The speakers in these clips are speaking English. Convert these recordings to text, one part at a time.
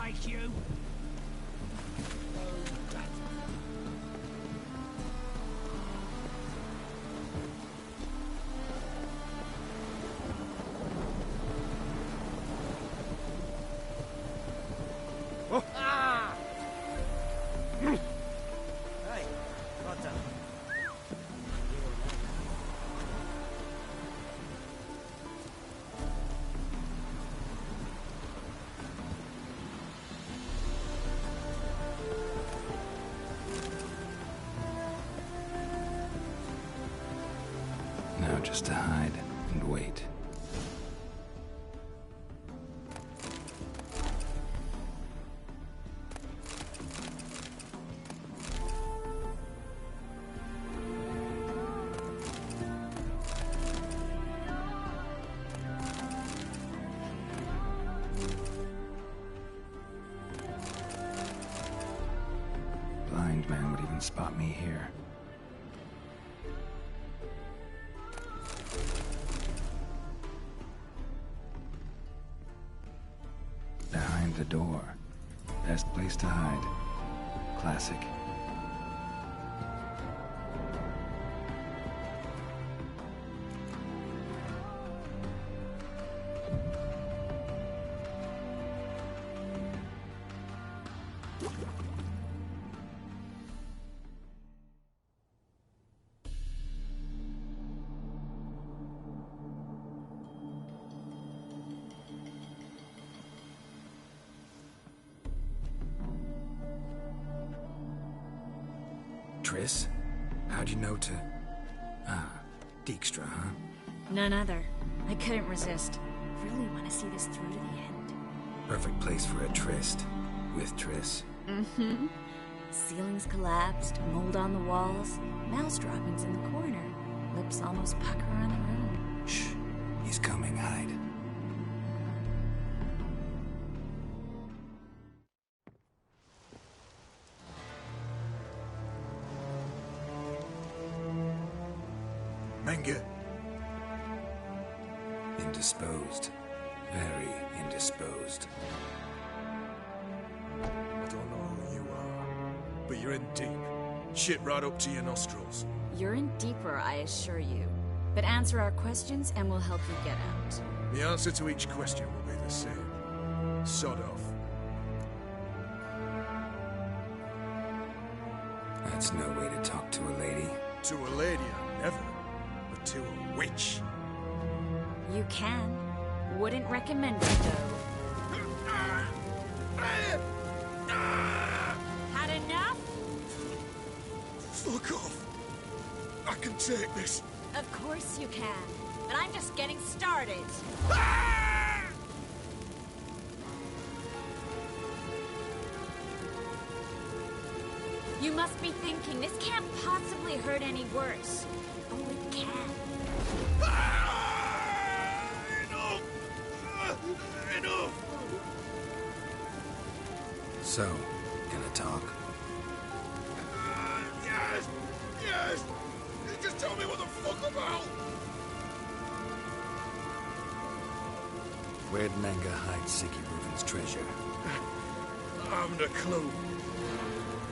face, you! Oh. Ah! Hey, what the? Now just to hide and wait. Blind man would even spot me here. Behind the door. Best place to hide. Classic. Triss? How'd you know to... Ah, Dijkstra, huh? None other. I couldn't resist. Really want to see this through to the end. Perfect place for a tryst. With Triss. Mm-hmm. Ceilings collapsed, mold on the walls, mouse droppings in the corner. Lips almost pucker on the room. Shh. He's coming, hide. Menge. Indisposed. Very indisposed. I don't know who you are, but you're in deep. Shit right up to your nostrils. You're in deeper, I assure you. But answer our questions and we'll help you get out. The answer to each question will be the same. Sod off. That's no way to talk to a lady. To a lady, I never. But to a witch. You can. Wouldn't recommend it, though. Had enough? Fuck off. I can take this. Of course you can. But I'm just getting started. You must be thinking, this can't possibly hurt any worse. Oh, it can. Enough! Enough! So, gonna talk? Yes! Yes! Just tell me what the fuck about! Where'd Menge hide Sicky Reuven's treasure? I haven't a clue.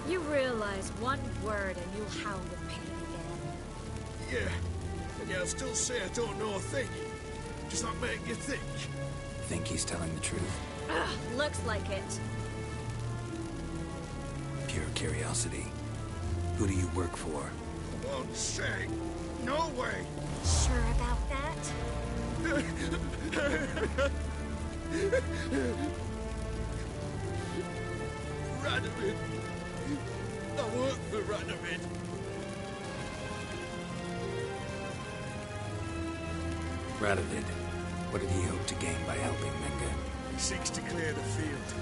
You realize one word and you'll howl with pain again. Yeah. And yeah, I'll still say I don't know a thing. Does that make you think? Think he's telling the truth? Ugh, looks like it. Pure curiosity. Who do you work for? I won't say. No way. Sure about that? Radovid. I work for Radovid. Radovid. What did he hope to gain by helping Menge? He seeks to clear the field.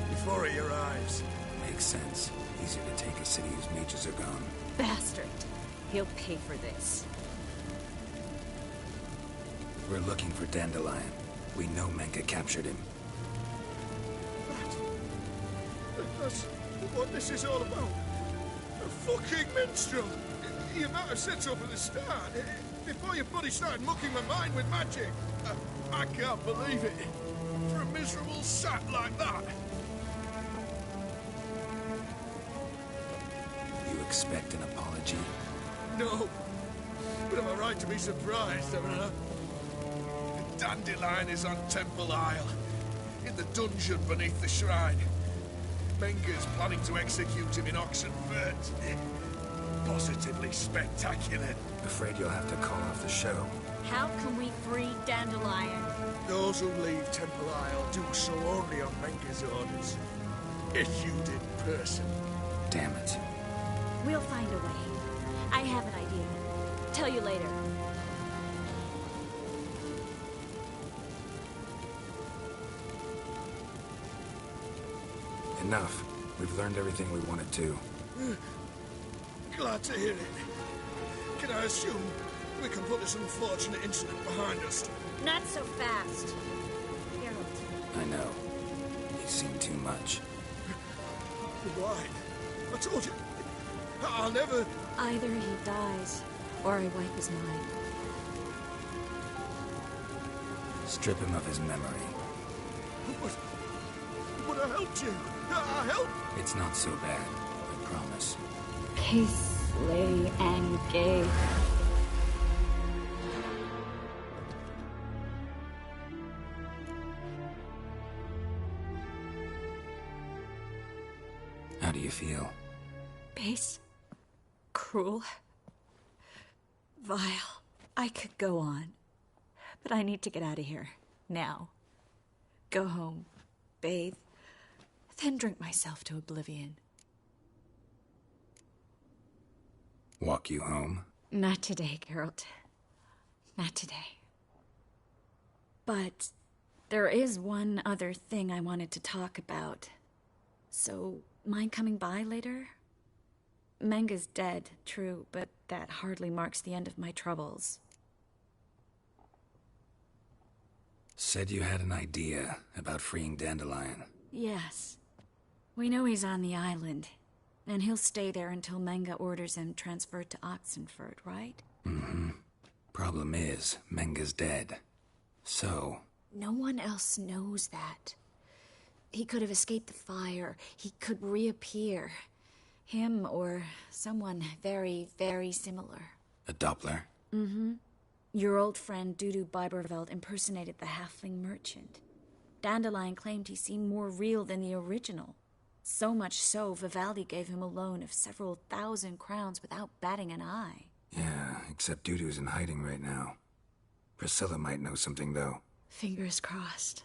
Before he arrives. Makes sense. Easier to take a city whose mages are gone. Bastard. He'll pay for this. We're looking for Dandelion. We know Menge captured him. That's what this is all about. A fucking minstrel. You might have said so from the start. Before your buddy started mucking my mind with magic. I can't believe it. For a miserable sap like that. expect an apology? No. But am I right to be surprised, haven't I? Dandelion is on Temple Isle, in the dungeon beneath the shrine. Menger's planning to execute him in Oxenfurt. Positively spectacular. Afraid you'll have to call off the show. How can we free Dandelion? Those who leave Temple Isle do so only on Menger's orders. Issued in person. Damn it. We'll find a way. I have an idea. Tell you later. Enough. We've learned everything we wanted to. Glad to hear it. Can I assume we can put this unfortunate incident behind us? Not so fast. Harold. I know. You've seen too much. Why? I told you. I'll never... Either he dies, or I wipe his mind. Strip him of his memory. But I helped you. I helped. It's not so bad, I promise. Kiss, lay, and gay. How do you feel? Base. Cruel. Vile. I could go on. But I need to get out of here. Now. Go home. Bathe. Then drink myself to oblivion. Walk you home? Not today, Geralt. Not today. But there is one other thing I wanted to talk about. So, mind coming by later? Menga's dead, true, but that hardly marks the end of my troubles. Said you had an idea about freeing Dandelion. Yes. We know he's on the island, and he'll stay there until Menga orders him transferred to Oxenfurt, right? Mm-hmm. Problem is, Menga's dead. So... No one else knows that. He could have escaped the fire. He could reappear. Him or someone very, very similar. A Doppler? Mm-hmm. Your old friend Dudu Biberveld impersonated the halfling merchant. Dandelion claimed he seemed more real than the original. So much so, Vivaldi gave him a loan of several thousand crowns without batting an eye. Yeah, except Dudu's in hiding right now. Priscilla might know something, though. Fingers crossed.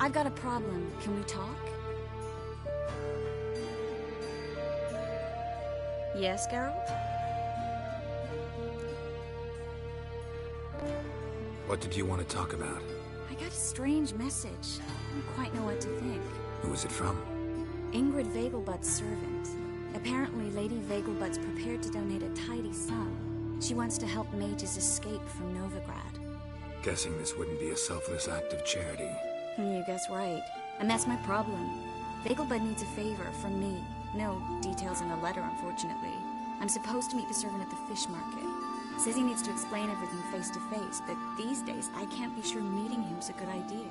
I've got a problem. Can we talk? Yes, Geralt? What did you want to talk about? I got a strange message. I don't quite know what to think. Who was it from? Ingrid Vegelbud's servant. Apparently, Lady Vegelbud's prepared to donate a tidy sum. She wants to help mages escape from Novigrad. Guessing this wouldn't be a selfless act of charity. You guess right. And that's my problem. Vegelbud needs a favor from me. No details in the letter, unfortunately. I'm supposed to meet the servant at the fish market. Says he needs to explain everything face to face, but these days I can't be sure meeting him's a good idea.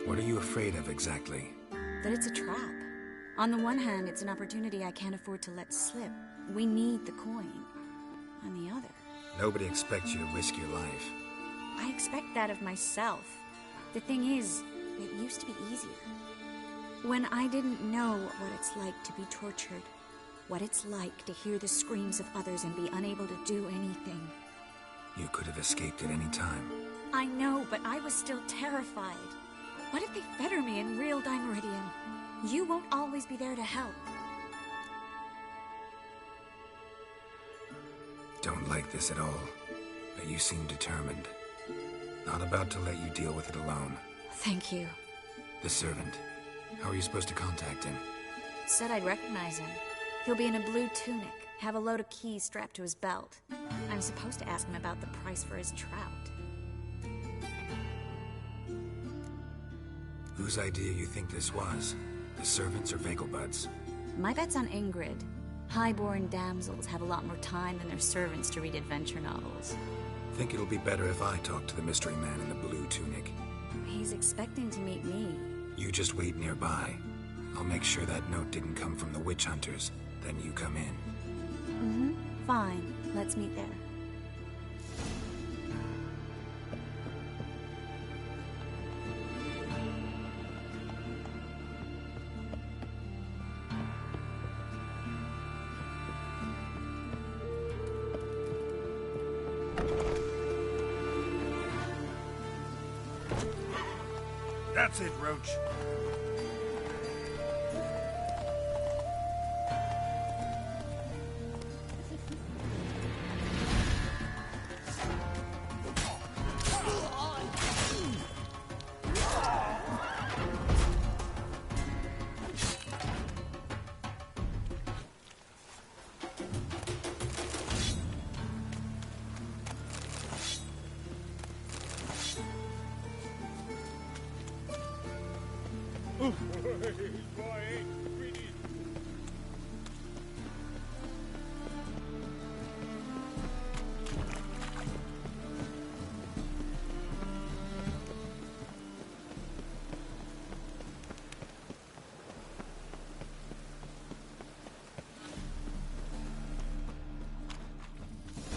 What are you afraid of exactly? That it's a trap. On the one hand, it's an opportunity I can't afford to let slip. We need the coin. On the other... Nobody expects you to risk your life. I expect that of myself. The thing is, it used to be easier. When I didn't know what it's like to be tortured. What it's like to hear the screams of others and be unable to do anything. You could have escaped at any time. I know, but I was still terrified. What if they fetter me in real Dimeridium? You won't always be there to help. Don't like this at all, but you seem determined. Not about to let you deal with it alone. Thank you. The servant. How are you supposed to contact him? Said I'd recognize him. He'll be in a blue tunic, have a load of keys strapped to his belt. I'm supposed to ask him about the price for his trout. Whose idea you think this was? The servants or Vegelbud's? My bet's on Ingrid. Highborn damsels have a lot more time than their servants to read adventure novels. Think it'll be better if I talk to the mystery man in the blue tunic. He's expecting to meet me. You just wait nearby. I'll make sure that note didn't come from the witch hunters. Then you come in. Fine. Let's meet there. That's it, Roach.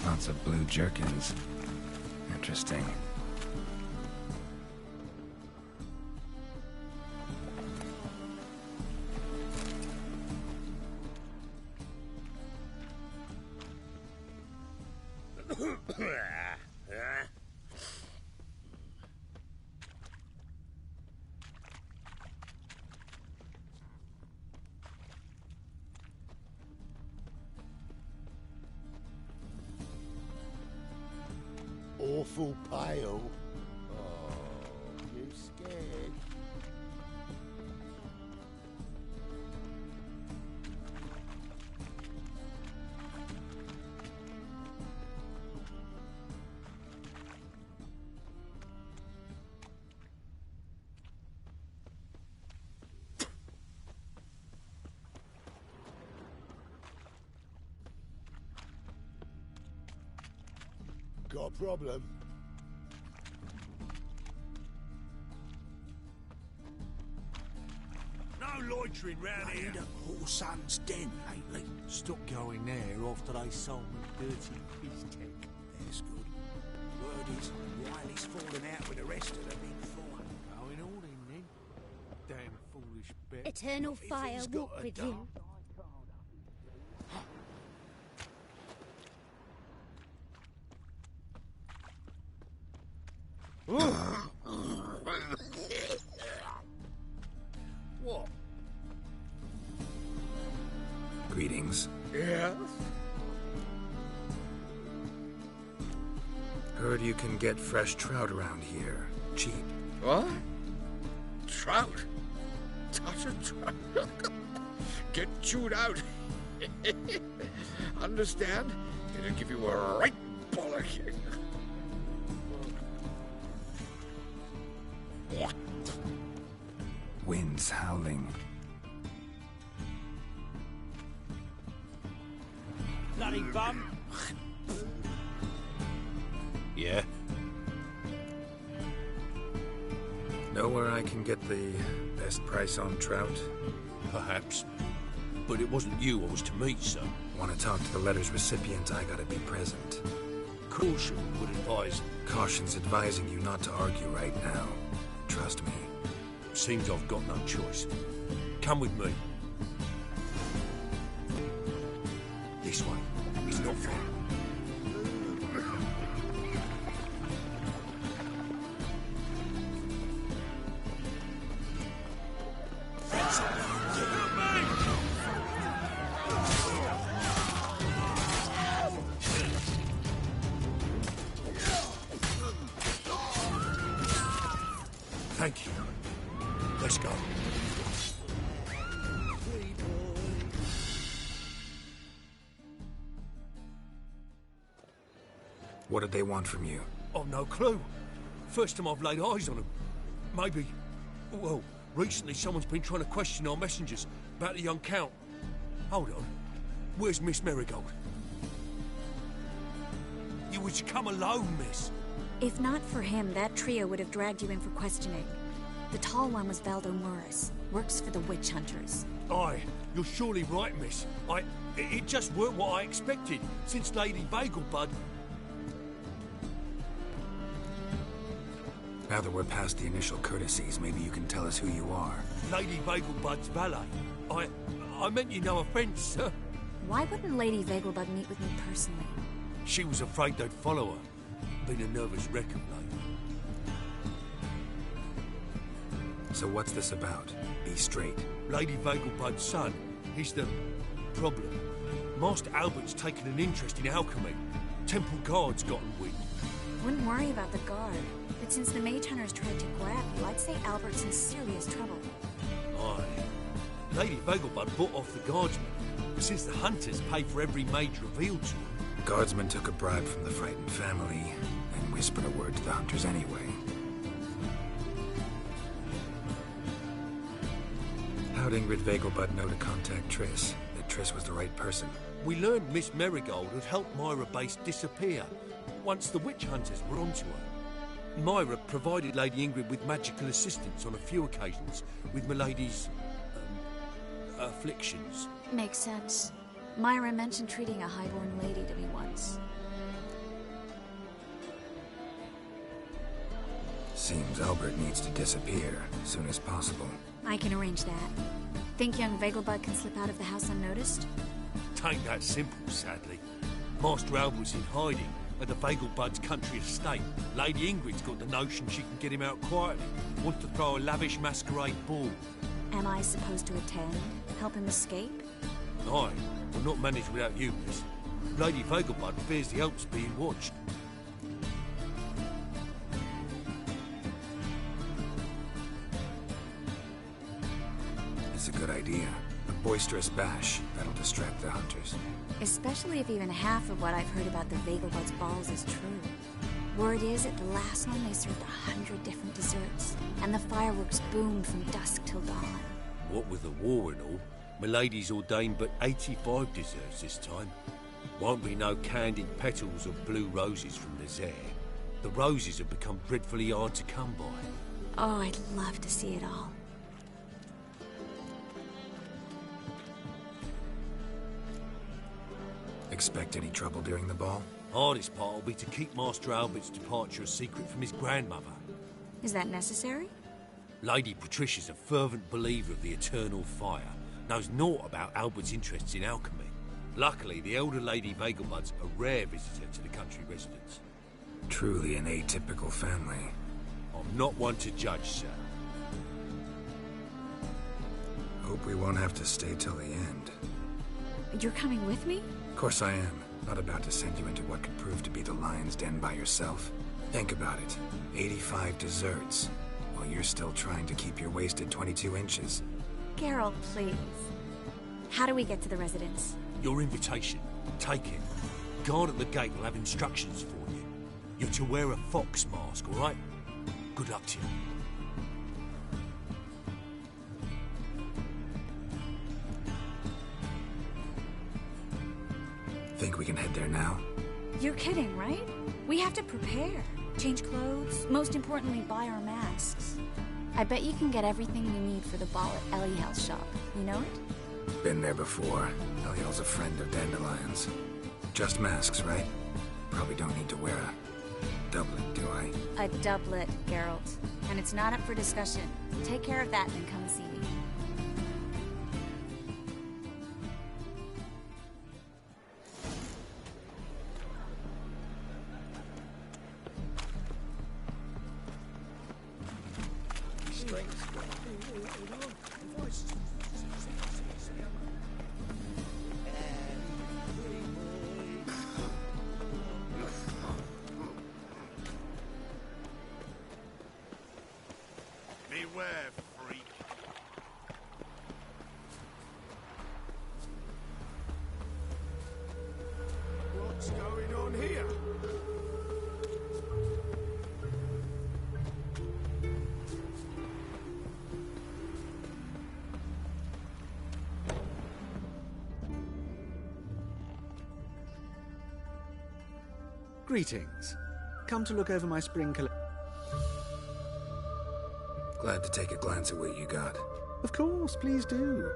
Lots of blue jerkins. Interesting. Awful pale. Oh, you scared? Got a problem? No loitering round here. Whole son's den lately. Stop going there after they sold me dirty fish tech. That's good. Word is, Wiley's falling out with the rest of the big four. Going all in then. Damn foolish bet. Eternal If fire he's got walk a with dog. you. What? Greetings. Yes? Heard you can get fresh trout around here. Cheap. What? Trout? Touch a trout? Get chewed out. Understand? It'll give you a right bollocking. Winds howling. Bloody bum. Yeah? Know where I can get the best price on trout? Perhaps. But it wasn't you I was to meet, sir. Want to talk to the letter's recipient, I gotta be present. Caution would advise. Caution's advising you not to argue right now. Trust me. Seems I've got no choice. Come with me. This way. It's not far. Thank you. Let's go. What did they want from you? I've no clue. First time I've laid eyes on them. Maybe... Well, recently someone's been trying to question our messengers about the young Count. Hold on. Where's Miss Marigold? You was to come alone, miss. If not for him, that trio would have dragged you in for questioning. The tall one was Valdo Morris. Works for the witch hunters. Aye, you're surely right, miss. It just weren't what I expected, since Lady Vagelbud... Now that we're past the initial courtesies, maybe you can tell us who you are. Lady Vagelbud's valet. I meant you no offence, sir. Why wouldn't Lady Vagelbud meet with me personally? She was afraid they'd follow her. Been a nervous wreck of late. So what's this about? Be straight. Lady Vagelbud's son, he's the problem. Master Albert's taken an interest in alchemy. Temple Guard's gotten wind. Wouldn't worry about the guard, but since the mage hunters tried to grab you, I'd say Albert's in serious trouble. Aye. Lady Vagelbud bought off the guardsmen, since the hunters pay for every mage revealed to them. Guardsmen took a bribe from the frightened family and whispered a word to the hunters anyway. How'd Ingrid Vagelbud know to contact Triss? That Triss was the right person? We learned Miss Marigold had helped Myra Base disappear once the witch hunters were onto her. Myra provided Lady Ingrid with magical assistance on a few occasions with Milady's... afflictions. Makes sense. Myra mentioned treating a highborn lady to me once. Seems Albert needs to disappear as soon as possible. I can arrange that. Think young Vagelbud can slip out of the house unnoticed? Tain't that simple, sadly. Master Albert's in hiding at the Vagelbud's country estate. Lady Ingrid's got the notion she can get him out quietly. Wants to throw a lavish masquerade ball. Am I supposed to attend? Help him escape? Aye, will not manage without you, miss. Lady Vagelbud fears the Alps being watched. It's a good idea. A boisterous bash that'll distract the hunters. Especially if even half of what I've heard about the Vagelbud's balls is true. Word is, at the last one they served 100 different desserts, and the fireworks boomed from dusk till dawn. What with the war and all, Milady's ordained but 85 desserts this time. Won't be no candied petals of blue roses from LEZ. The roses have become dreadfully hard to come by. Oh, I'd love to see it all. Expect any trouble during the ball? Hardest part will be to keep Master Albert's departure a secret from his grandmother. Is that necessary? Lady Patricia's a fervent believer of the eternal fire. Knows naught about Albert's interests in alchemy. Luckily, the elder Lady Vagelbud's a rare visitor to the country residence. Truly an atypical family. I'm not one to judge, sir. Hope we won't have to stay till the end. You're coming with me? Of course I am. Not about to send you into what could prove to be the lion's den by yourself. Think about it. 85 desserts, while you're still trying to keep your waist at 22 inches. Geralt, please. How do we get to the residence? Your invitation. Take it. Guard at the gate will have instructions for you. You're to wear a fox mask, all right? Good luck to you. Think we can head there now? You're kidding, right? We have to prepare. Change clothes. Most importantly, buy our masks. I bet you can get everything we need for the ball at LEZ's shop. You know it? Been there before. Eliel's a friend of Dandelion's. Just masks, right? Probably don't need to wear a doublet, do I? A doublet, Geralt. And it's not up for discussion. Take care of that and come see me. Beware, freak. What's going on here? Greetings. Come to look over my spring collection. Glad to take a glance at what you got. Of course, please do.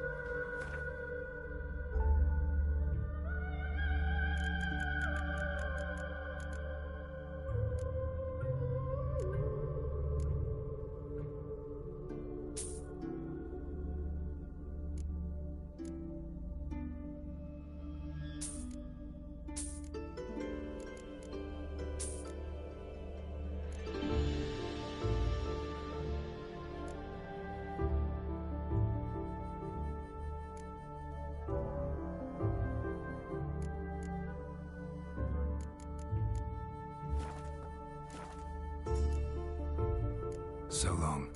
So long.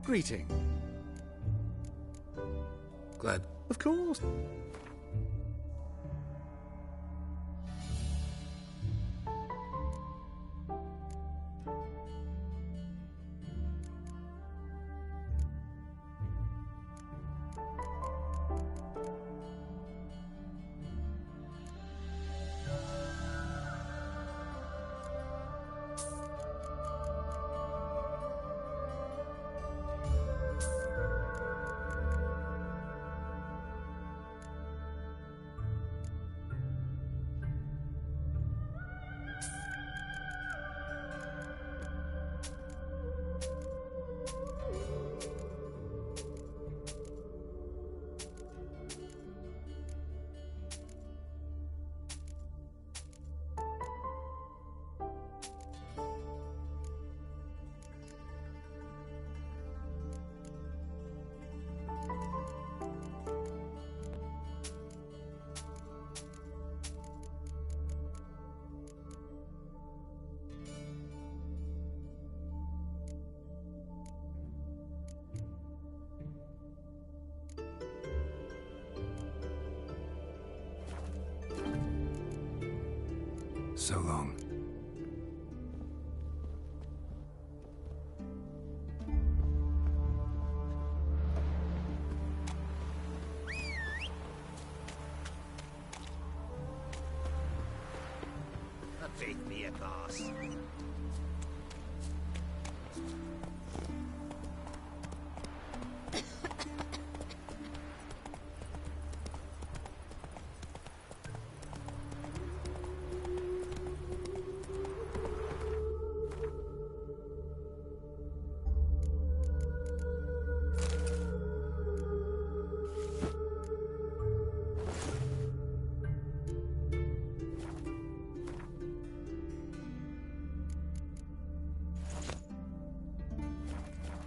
Greeting. Glad. Of course. So long. Feed me a boss.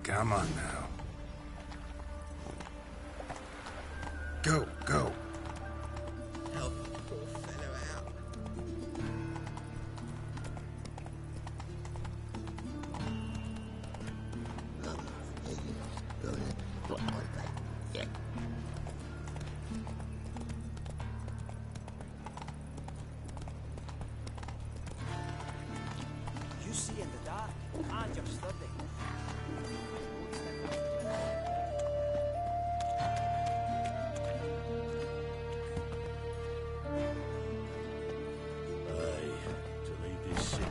Come on now. Go, go. Help the poor fellow out. You see in the dark, I just stood there. To leave this city.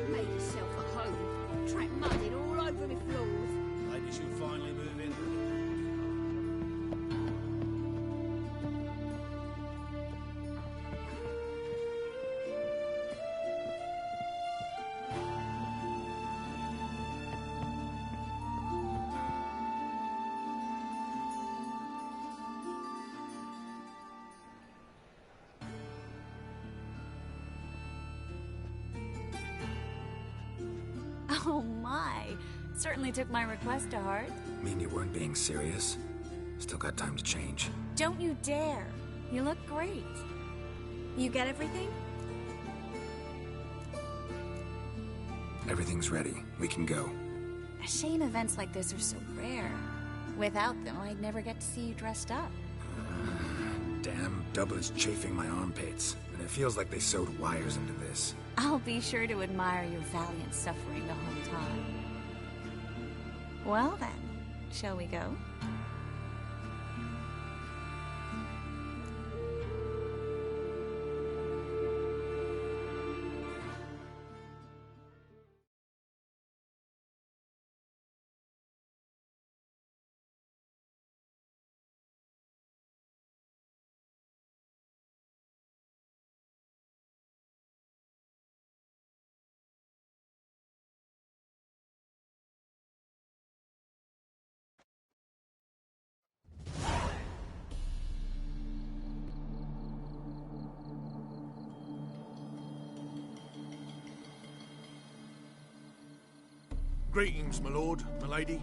Made yourself at home. Track mudded all over me floors. Maybe she'll finally move in. Oh my. Certainly took my request to heart. Mean you weren't being serious? Still got time to change. Don't you dare. You look great. You get everything? Everything's ready. We can go. A shame events like this are so rare. Without them, I'd never get to see you dressed up. Damn, Dublin's chafing my armpits, and it feels like they sewed wires into this. I'll be sure to admire your valiant suffering the whole time. Well then, shall we go? Greetings, my lord, my lady.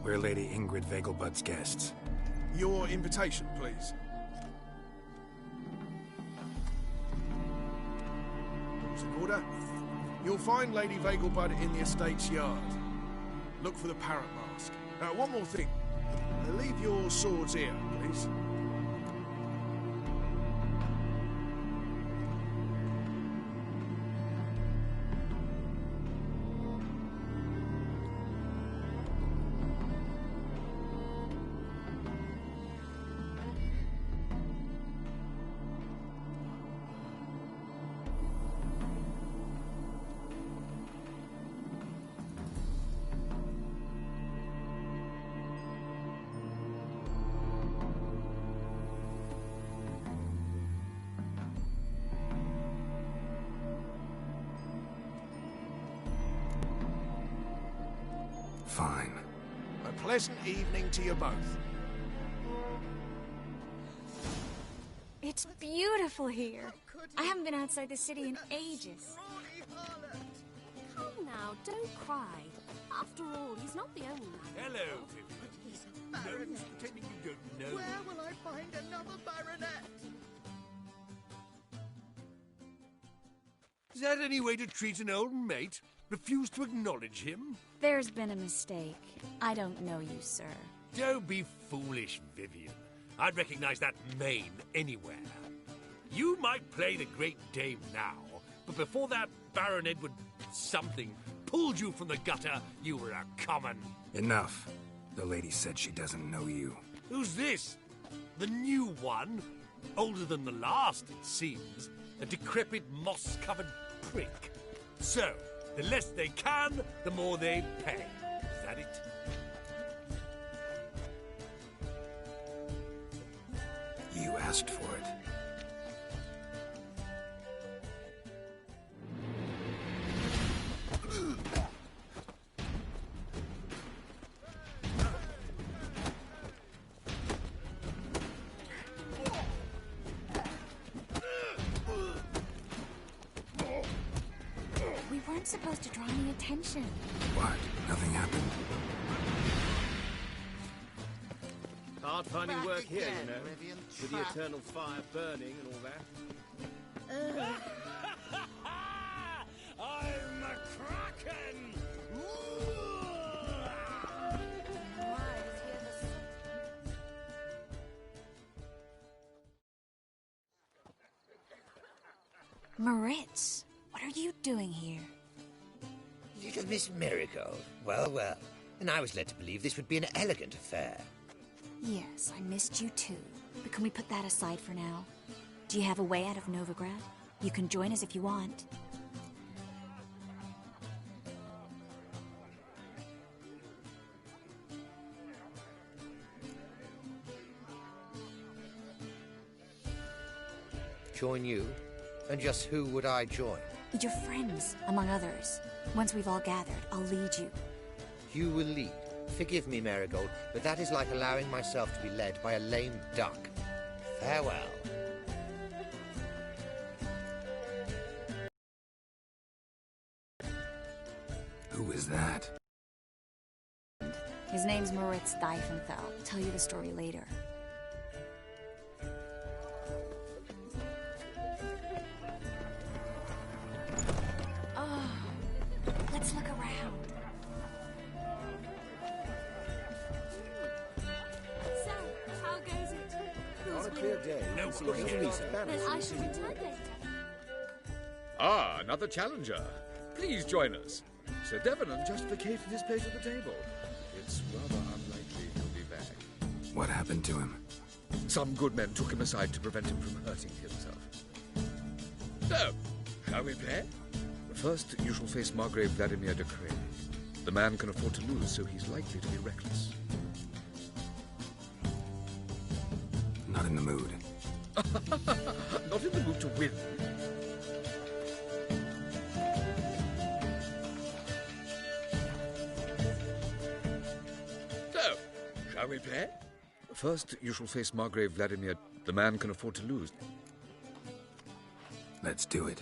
We're Lady Ingrid Vegelbud's guests. Your invitation, please. All's in order. You'll find Lady Vegelbud in the estate's yard. Look for the parrot mask. One more thing. Leave your swords here, please. Fine. A pleasant evening to you both. It's beautiful here. I haven't been outside the city in ages. Come now, don't cry. After all, he's not the only man. Hello, Vivian. No use pretending you don't know. Where will I find another baronet? Is that any way to treat an old mate? Refuse to acknowledge him? There's been a mistake. I don't know you, sir. Don't be foolish, Vivian. I'd recognize that mane anywhere. You might play the Great Dame now, but before that Baron Edward something pulled you from the gutter, you were a common. Enough. The lady said she doesn't know you. Who's this? The new one? Older than the last, it seems. A decrepit, moss-covered prick. So, the less they can, the more they pay. Is that it? You asked for it. We weren't supposed to draw any attention. What? Nothing happened? Hard finding Back work here, again, you know. Rivian With the trap. eternal fire burning and all that. I'm a kraken! Moritz, what are you doing here? Little Miss Marigold. Well, well. And I was led to believe this would be an elegant affair. Yes, I missed you too. But can we put that aside for now? Do you have a way out of Novigrad? You can join us if you want. Join you? And just who would I join? Your friends, among others. Once we've all gathered, I'll lead you. You will lead. Forgive me, Marigold, but that is like allowing myself to be led by a lame duck. Farewell. Who is that? His name's Moritz Diefenfeld. I'll tell you the story later. Oh, let's look around. So, how goes it? On a clear day, No it's clue. looking to Lisa. Then I shall return later. Ah, another challenger. Please join us. Sir Devenant just vacated his place at the table. It's rather unlikely he'll be back. What happened to him? Some good men took him aside to prevent him from hurting himself. So, shall we play? First, you shall face Margrave Vladimir de Craig. The man can afford to lose, so he's likely to be reckless. Not in the mood. Not in the mood to win. So, shall we play? First, you shall face Margrave Vladimir. The man can afford to lose. Let's do it.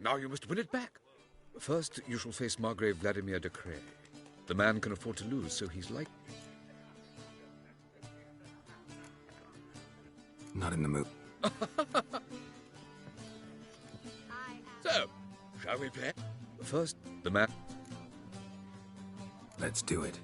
Now you must win it back. First, you shall face Margrave Vladimir de Cray. The man can afford to lose, so he's like... Not in the mood. So, shall we play? First, the man... Let's do it.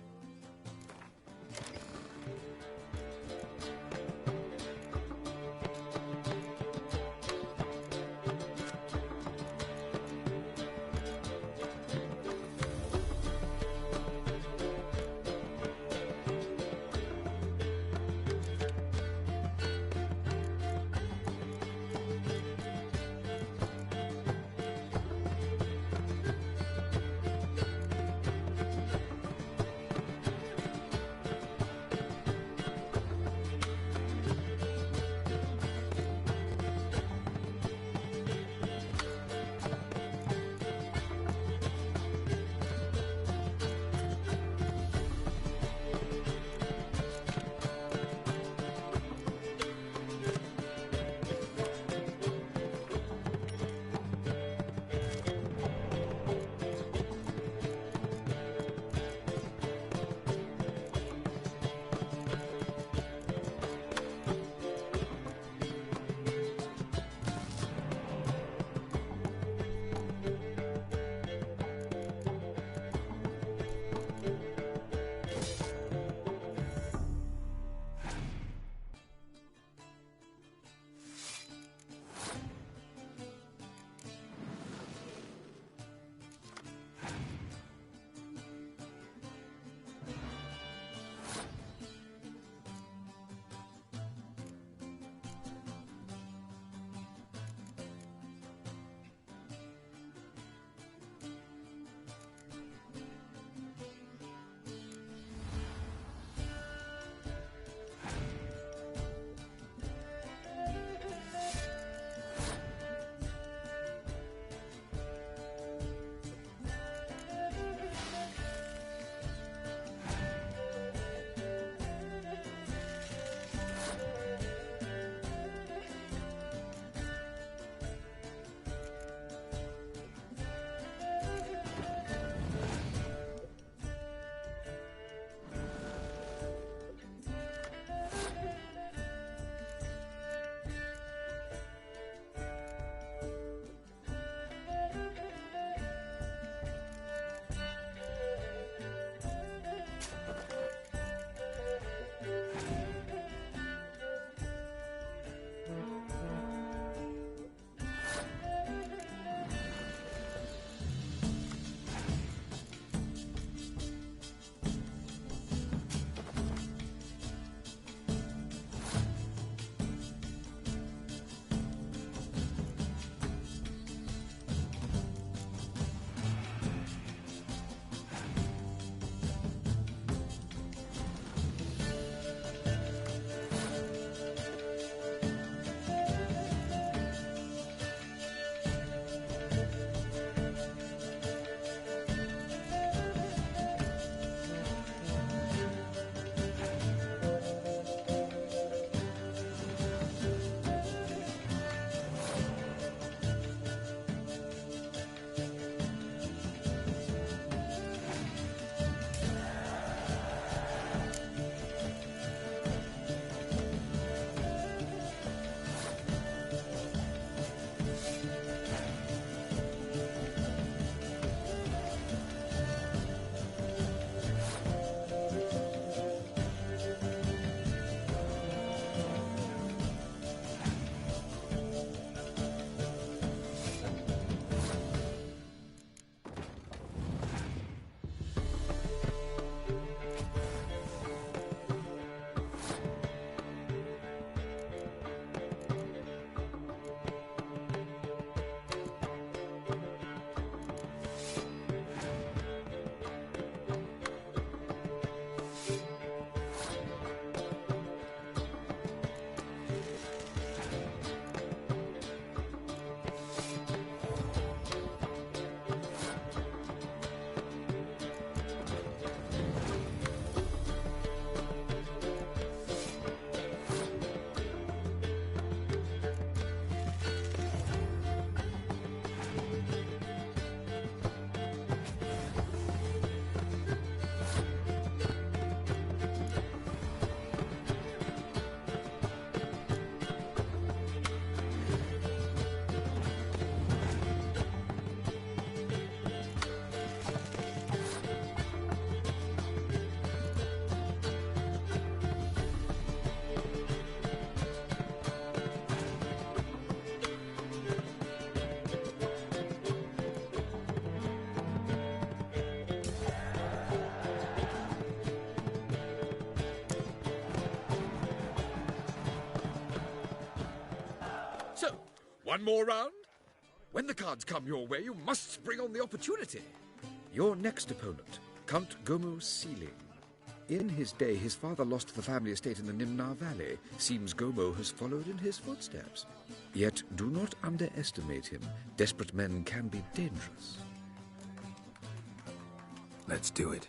One more round? When the cards come your way, you must spring on the opportunity. Your next opponent, Count Gomu Sealing. In his day, his father lost the family estate in the Nimnar Valley. Seems Gomo has followed in his footsteps. Yet do not underestimate him. Desperate men can be dangerous. Let's do it.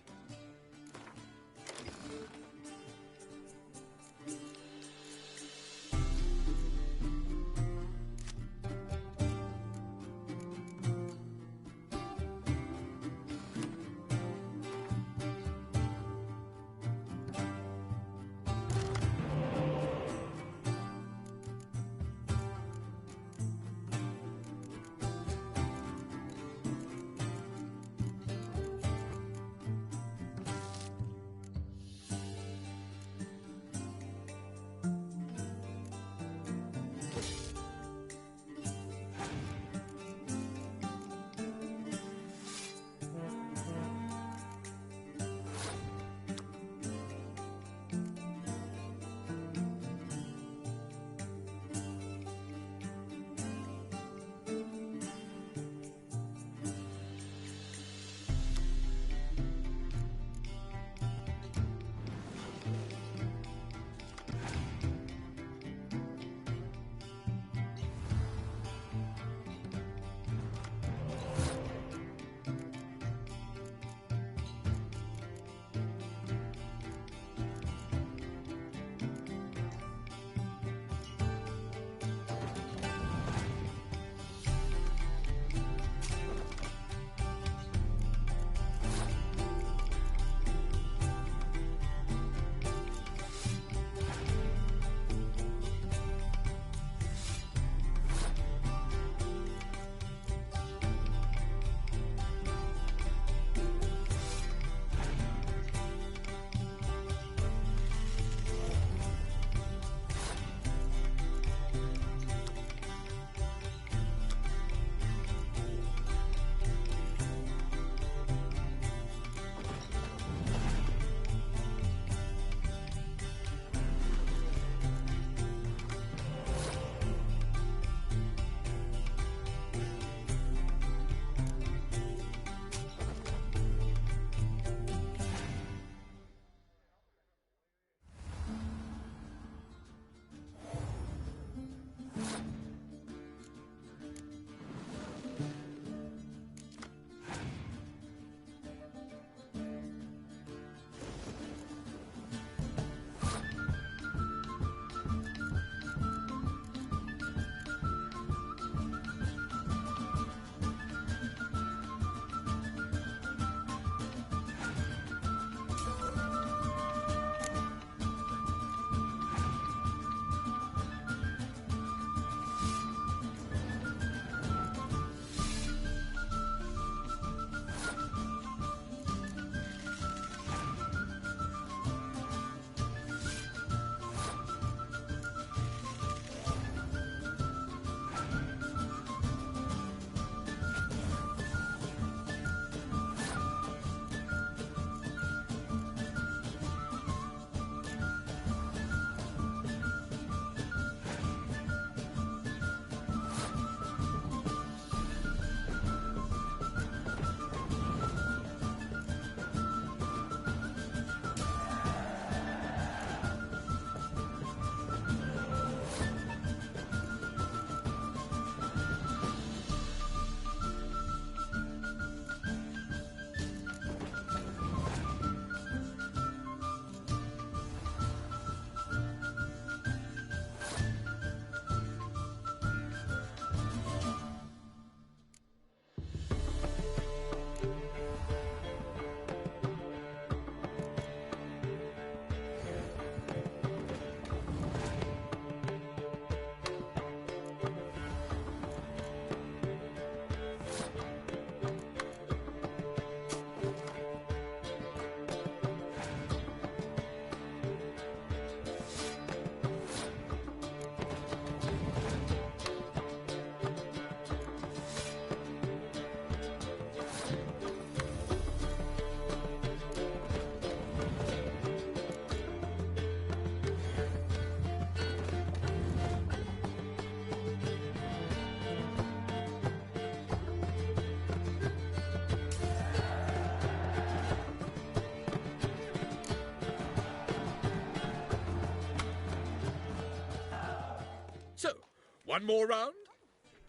One more round?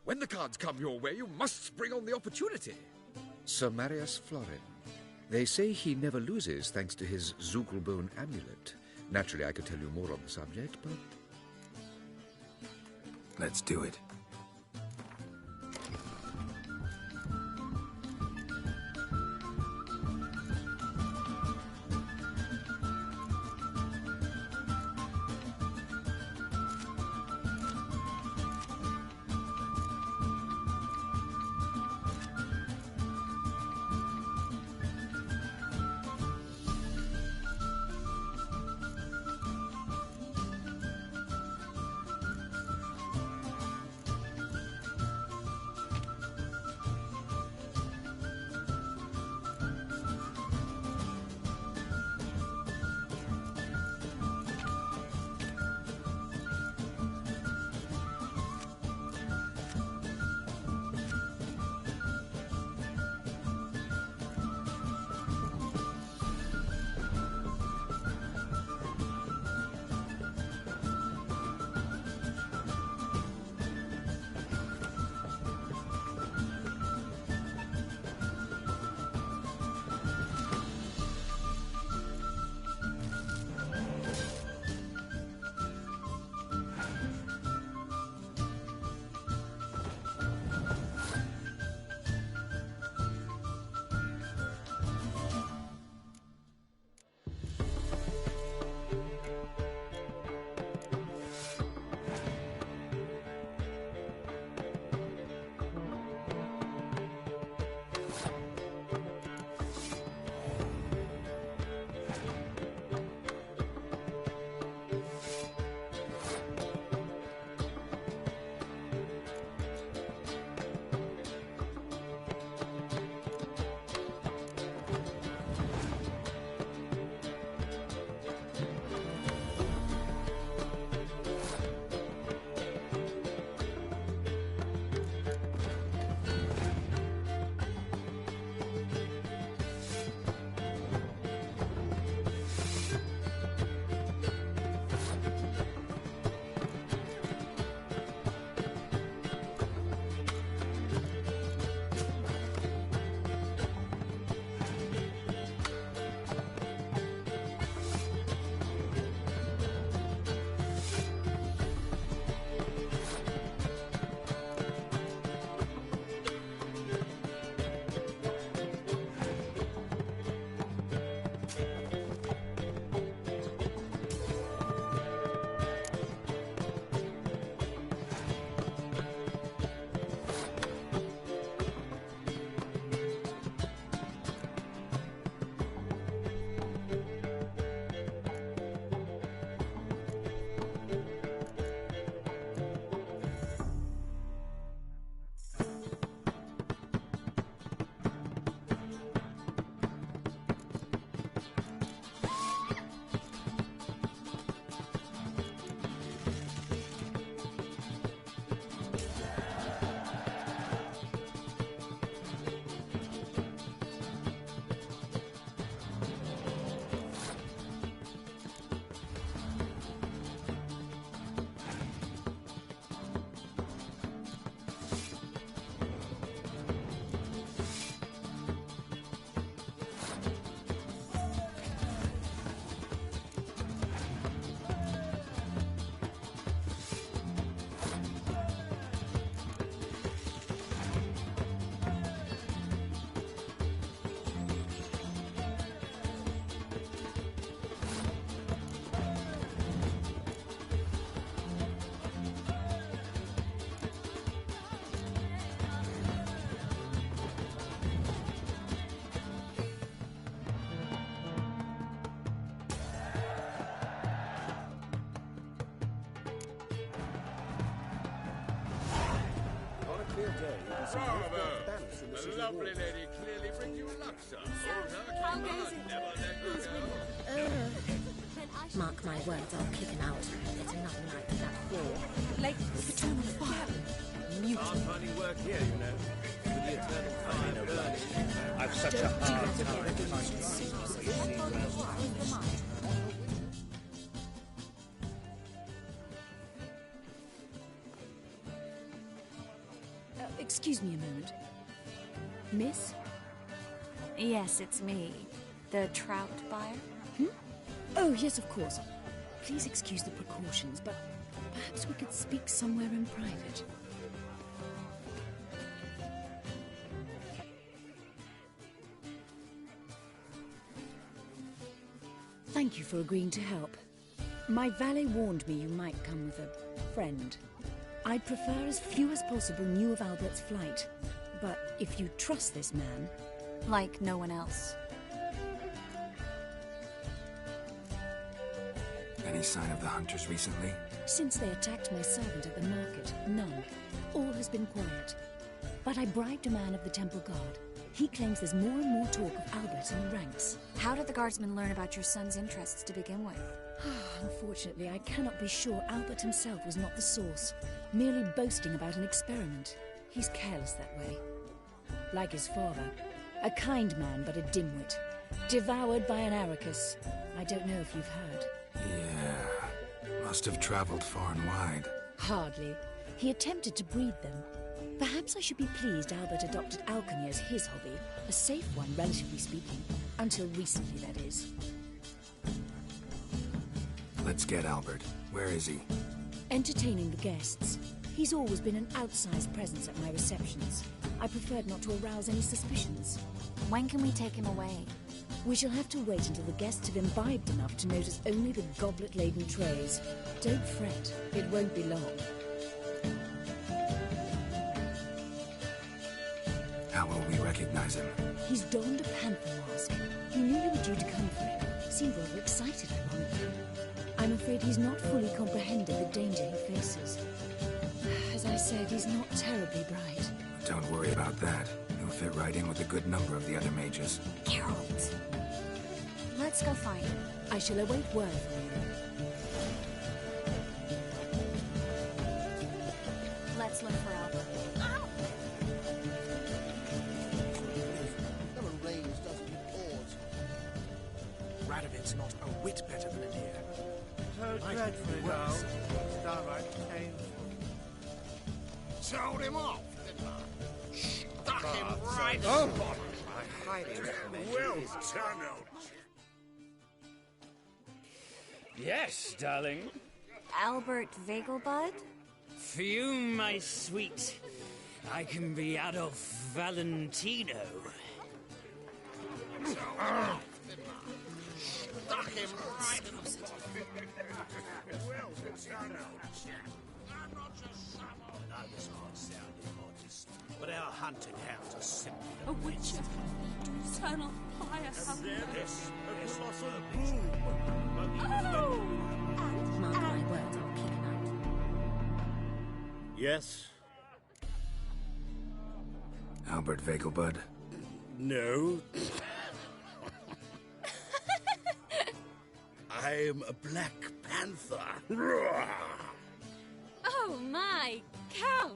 When the cards come your way, you must spring on the opportunity. Sir Marius Florin. They say he never loses thanks to his Zugelbone amulet. Naturally, I could tell you more on the subject, but... Let's do it. The lovely lady clearly brings you luck, sir. How goes it? Mark my words, I'll kick him out. It's another night for that floor. Late between the fire. Mute. Hard finding work here, you know. With the eternal fire burning. I've such a hard time finding Excuse me a moment. Miss? Yes, it's me. The trout buyer? Oh, yes, of course. Please excuse the precautions, but perhaps we could speak somewhere in private. Thank you for agreeing to help. My valet warned me you might come with a friend. I'd prefer as few as possible knew of Albert's flight. But if you trust this man... Like no one else. Any sign of the hunters recently? Since they attacked my servant at the market, none. All has been quiet. But I bribed a man of the Temple Guard. He claims there's more and more talk of Albert in the ranks. How did the guardsmen learn about your son's interests to begin with? Unfortunately, I cannot be sure Albert himself was not the source. Merely boasting about an experiment. He's careless that way. Like his father. A kind man, but a dimwit. Devoured by an Arrakis. I don't know if you've heard. Yeah. Must have traveled far and wide. Hardly. He attempted to breed them. Perhaps I should be pleased Albert adopted alchemy as his hobby. A safe one, relatively speaking. Until recently, that is. Let's get Albert. Where is he? Entertaining the guests. He's always been an outsized presence at my receptions. I preferred not to arouse any suspicions. When can we take him away? We shall have to wait until the guests have imbibed enough to notice only the goblet-laden trays. Don't fret, it won't be long. How will we recognize him? He's donned a panther mask. He knew you were due to come for him. Seemed rather excited, ironically. I'm afraid he's not fully comprehended the danger he faces. As I said, he's not terribly bright. Don't worry about that. He'll fit right in with a good number of the other mages. Geralt! Let's go find him. I shall await word from you. Let's look for Albert. Never rains doesn't it pours. Radovid's not a whit better than a deer. So dreadfully dull. It's downright painful. Told him off, didn't I? Stuck him right Oh! at the bottom. I highly recommend Well you visit. done, old Yes, darling. Albert Vegelbud? For you, my sweet, I can be Adolf Valentino. Stuck him right at the bottom. Well done, old chap. I'm not just some old... Now, this might sound immodest, but our hunting hounds are simply A witcher. Eternal fire. this colossal Oh! Mark my words, I'll keep him out. Yes? Albert Vegelbud? No. I'm a Black Panther. Oh my, Count!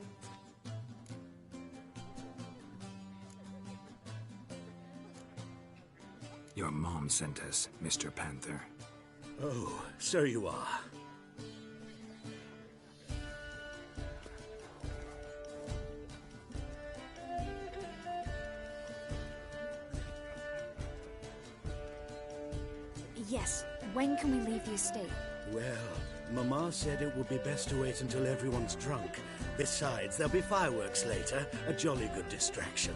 Your mom sent us, Mr. Panther. Oh, so you are. Yes. When can we leave the estate? Well, Mama said it would be best to wait until everyone's drunk. Besides, there'll be fireworks later, a jolly good distraction.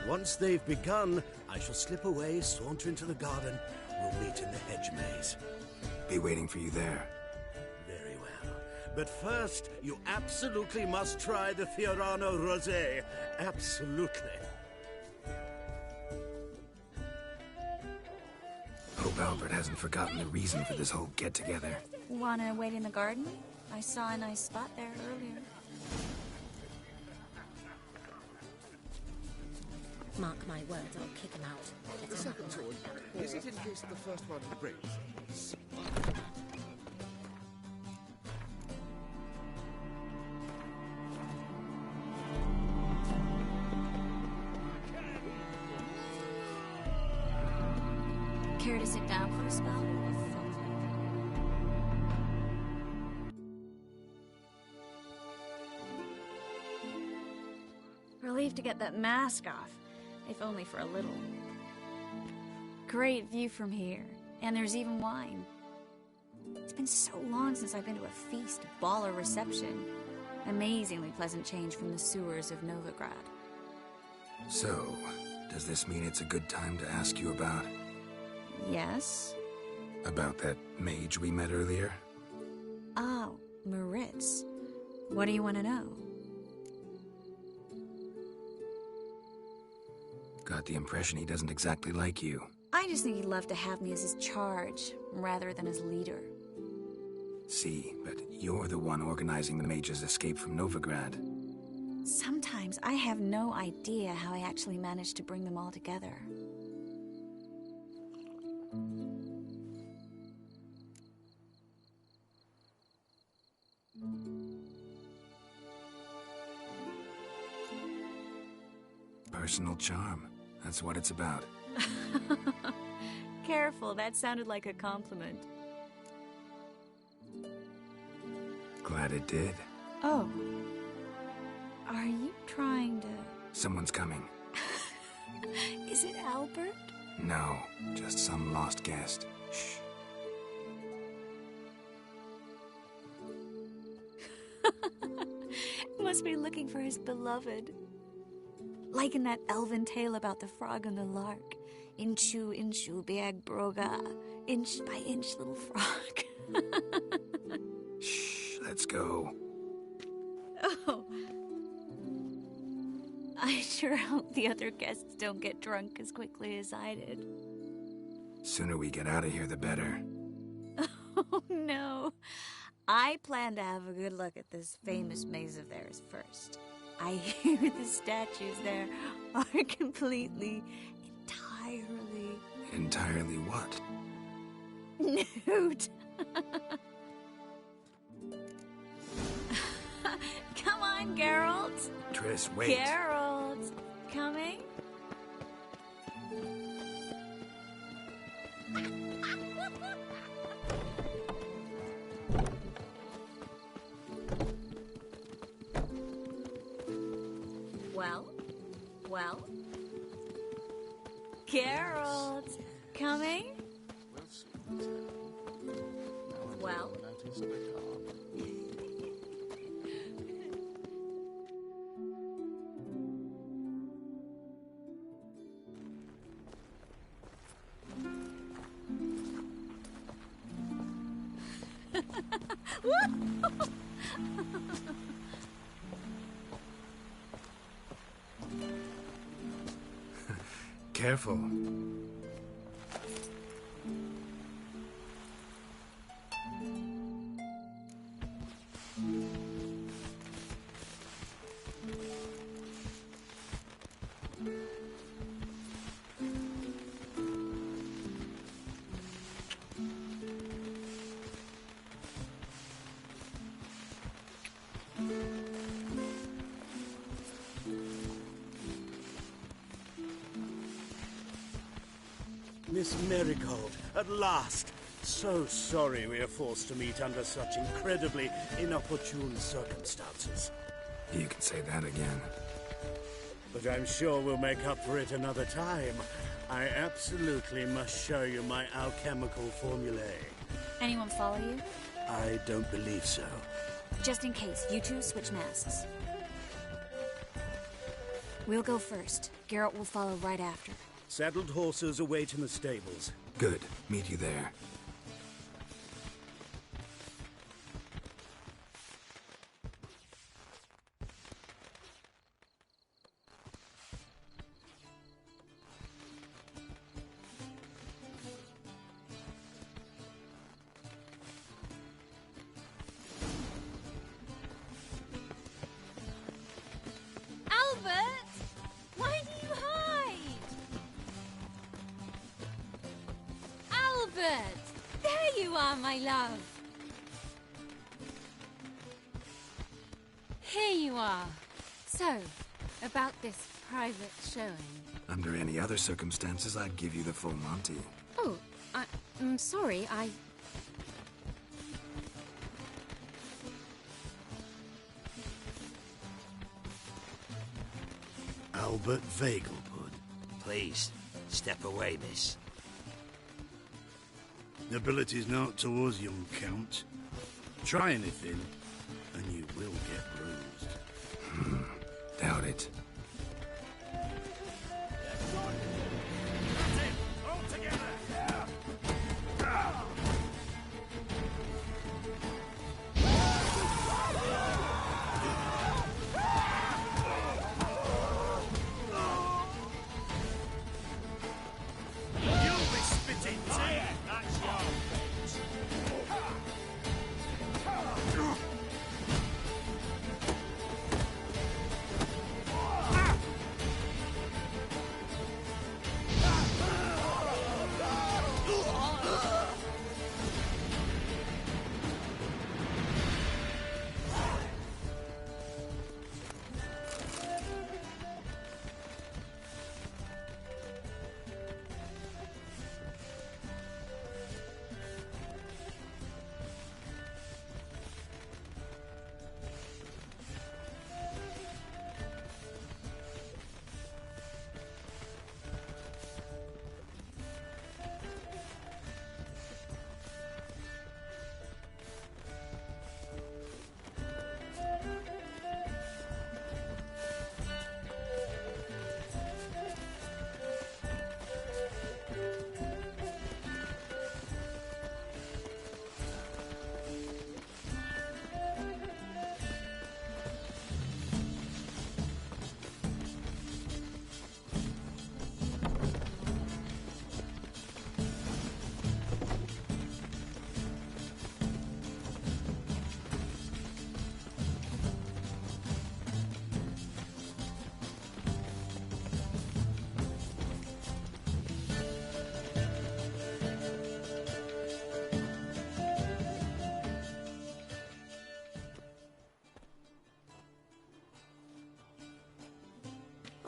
Once they've begun, I shall slip away, saunter into the garden. We'll meet in the hedge maze. Be waiting for you there. Very well. But first, you absolutely must try the Fiorano Rosé. Absolutely. Hope Albert hasn't forgotten the reason for this whole get-together. Wanna wait in the garden? I saw a nice spot there earlier. Mark my words, I'll kick him out. The second sword, is it in case the first one breaks? Care to sit down for a spell? relief to get that mask off, if only for a little. Great view from here, and there's even wine. It's been so long since I've been to a feast, ball, or reception. Amazingly pleasant change from the sewers of Novigrad. So, does this mean it's a good time to ask you about... Yes? About that mage we met earlier? Oh, Moritz. What do you want to know? Got the impression he doesn't exactly like you. I just think he'd love to have me as his charge, rather than as leader. See, but you're the one organizing the mage's escape from Novigrad. Sometimes I have no idea how I actually managed to bring them all together. Personal charm. That's what it's about. Careful, that sounded like a compliment. Glad it did. Oh. Are you trying to... Someone's coming. Is it Albert? No, just some lost guest. Shh. Must be looking for his beloved. Like in that elven tale about the frog and the lark. Inchu, inchu, biag broga. Inch by inch, little frog. Shh, let's go. Oh. I sure hope the other guests don't get drunk as quickly as I did. Sooner we get out of here, the better. Oh, no. I plan to have a good look at this famous maze of theirs first. I hear the statues there are completely, entirely... Entirely what? Nude. Come on, Geralt. Triss, wait. Geralt, coming? Well? Geralt, coming? Well? Careful. Miss Marigold, at last! So sorry we are forced to meet under such incredibly inopportune circumstances. You can say that again. But I'm sure we'll make up for it another time. I absolutely must show you my alchemical formulae. Anyone follow you? I don't believe so. Just in case, you two switch masks. We'll go first. Geralt will follow right after. Saddled horses await in the stables. Good. Meet you there. There you are, my love. Here you are. So, about this private showing. Under any other circumstances, I'd give you the full Monty. Oh, I'm sorry, Albert Vegelbud. Please, step away, miss. Nobility's not to us, young Count. Try anything, and you will get bruised. Doubt it.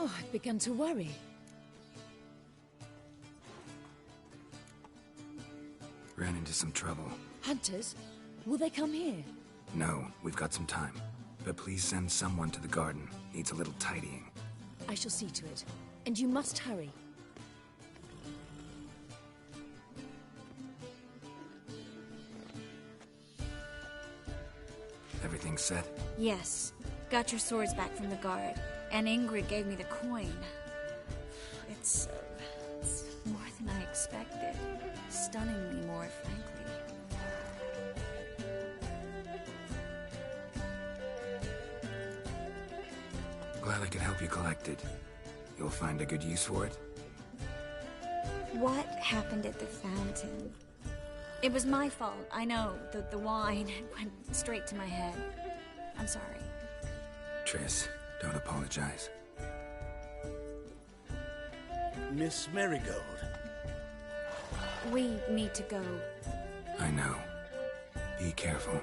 Oh, I've begun to worry. Ran into some trouble. Hunters? Will they come here? No, we've got some time. But please send someone to the garden. Needs a little tidying. I shall see to it. And you must hurry. Everything set? Yes. Got your swords back from the guard. And Ingrid gave me the coin. It's more than I expected. Stunningly more, frankly. Glad I could help you collect it. You'll find a good use for it? What happened at the fountain? It was my fault, I know. The wine went straight to my head. I'm sorry. Triss, don't apologize. Miss Marigold. We need to go. I know. Be careful.